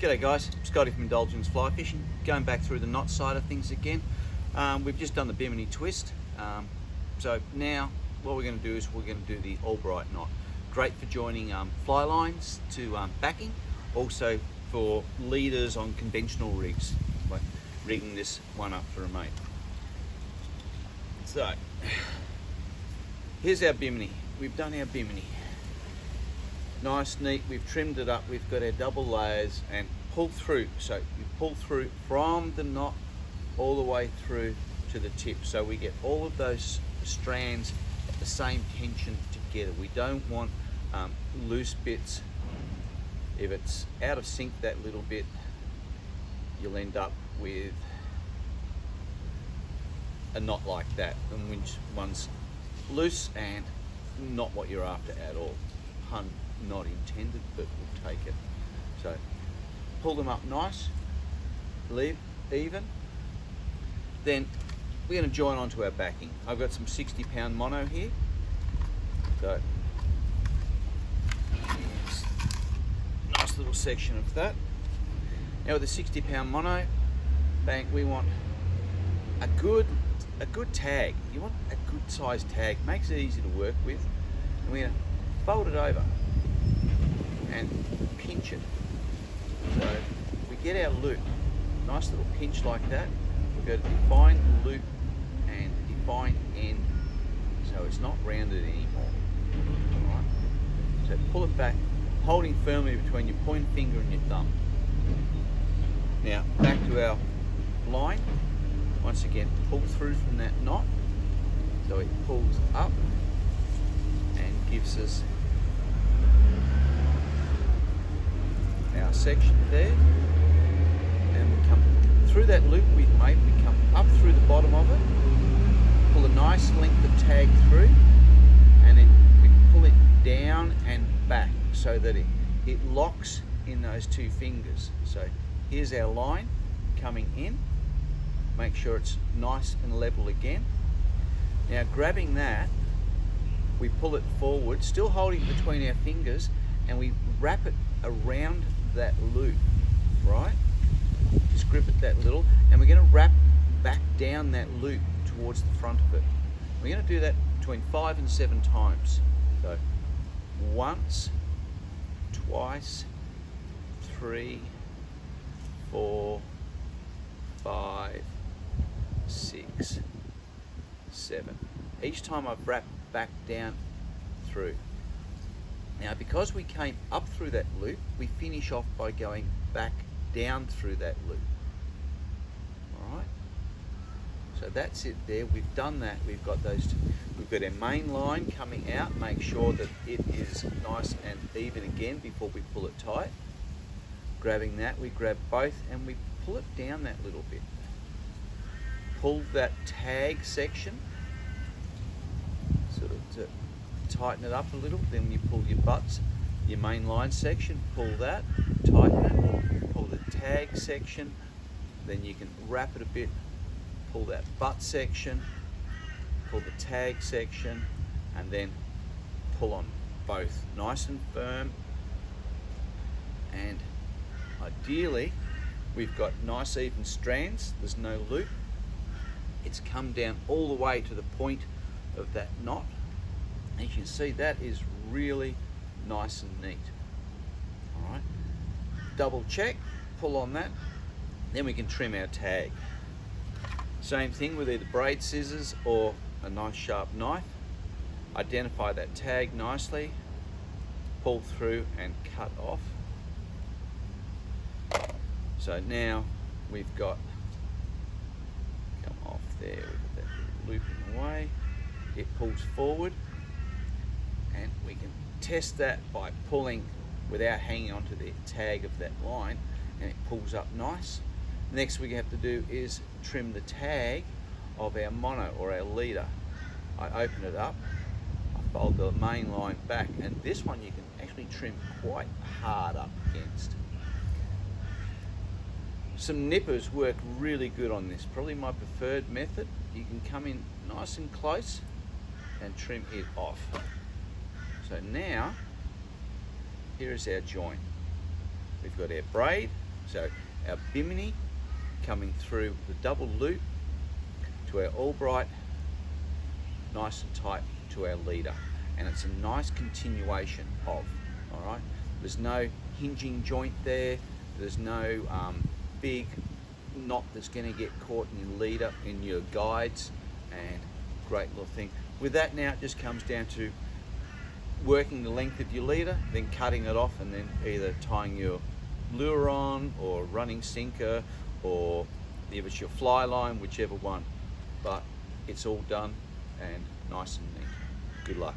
G'day guys, Scotty from Indulgence Fly Fishing. Going back through the knot side of things again. We've just done the Bimini twist. So now what we're going to do is we're going to do the Albright knot. Great for joining fly lines to backing, also for leaders on conventional rigs, like rigging this one up for a mate. So here's our Bimini. We've done our Bimini. Nice, neat, we've trimmed it up, we've got our double layers and pull through. So you pull through from the knot all the way through to the tip. So we get all of those strands at the same tension together. We don't want loose bits. If it's out of sync that little bit, you'll end up with a knot like that, and which one's loose and not what you're after at all. Pun not intended, but we'll take it. So pull them up nice, leave even. Then we're going to join onto our backing. I've got some 60-pound mono here. So nice little section of that. Now with the 60-pound mono, bang, we want a good tag. You want a good sized tag. Makes it easy to work with. And we're going to fold it over and pinch it. So we get our loop, nice little pinch like that. We've got to define the loop and define end, so it's not rounded anymore. All right. So pull it back, holding firmly between your pointer finger and your thumb. Now back to our line. Once again, pull through from that knot, so it pulls up and gives us our section there, and we come through that loop we've made. We come up through the bottom of it, pull a nice length of tag through, and then we pull it down and back so that it locks in those two fingers. So here's our line coming in. Make sure it's nice and level again. Now grabbing that, we pull it forward, still holding between our fingers, and we wrap it around that loop, right? Just grip it that little, and we're going to wrap back down that loop towards the front of it. We're going to do that between 5 and 7 times. So once, twice, 3, 4, 5, 6, 7. Each time I've wrapped back down through. Now because we came up through that loop, we finish off by going back down through that loop. Alright? So that's it there. We've done that. We've got our main line coming out. Make sure that it is nice and even again before we pull it tight. Grabbing that, we grab both and we pull it down that little bit. Pull that tag section, sort of to tighten it up a little. Then you pull your butts, your main line section, pull that, tighten it, pull the tag section, then you can wrap it a bit, pull that butt section, pull the tag section, and then pull on both nice and firm. And ideally we've got nice even strands, there's no loop. It's come down all the way to the point of that knot. As you can see, that is really nice and neat. All right, double check, pull on that, then we can trim our tag. Same thing with either braid scissors or a nice sharp knife. Identify that tag nicely, pull through and cut off. So now we've got, come off there, we've got that loop in the way, it pulls forward, and we can test that by pulling without hanging onto the tag of that line, and it pulls up nice. Next we have to do is trim the tag of our mono or our leader. I open it up, I fold the main line back, and this one you can actually trim quite hard up against. Some nippers work really good on this, probably my preferred method. You can come in nice and close and trim it off. So now, here is our joint. We've got our braid, So our bimini coming through the double loop to our Albright, nice and tight to our leader, and it's a nice continuation of, all right? There's no hinging joint there, there's no big knot that's going to get caught in your leader, in your guides, and great little thing. With that now, it just comes down to working the length of your leader, then cutting it off, and then either tying your lure on, or running sinker, or if it's your fly line, whichever one. But it's all done and nice and neat. Good luck.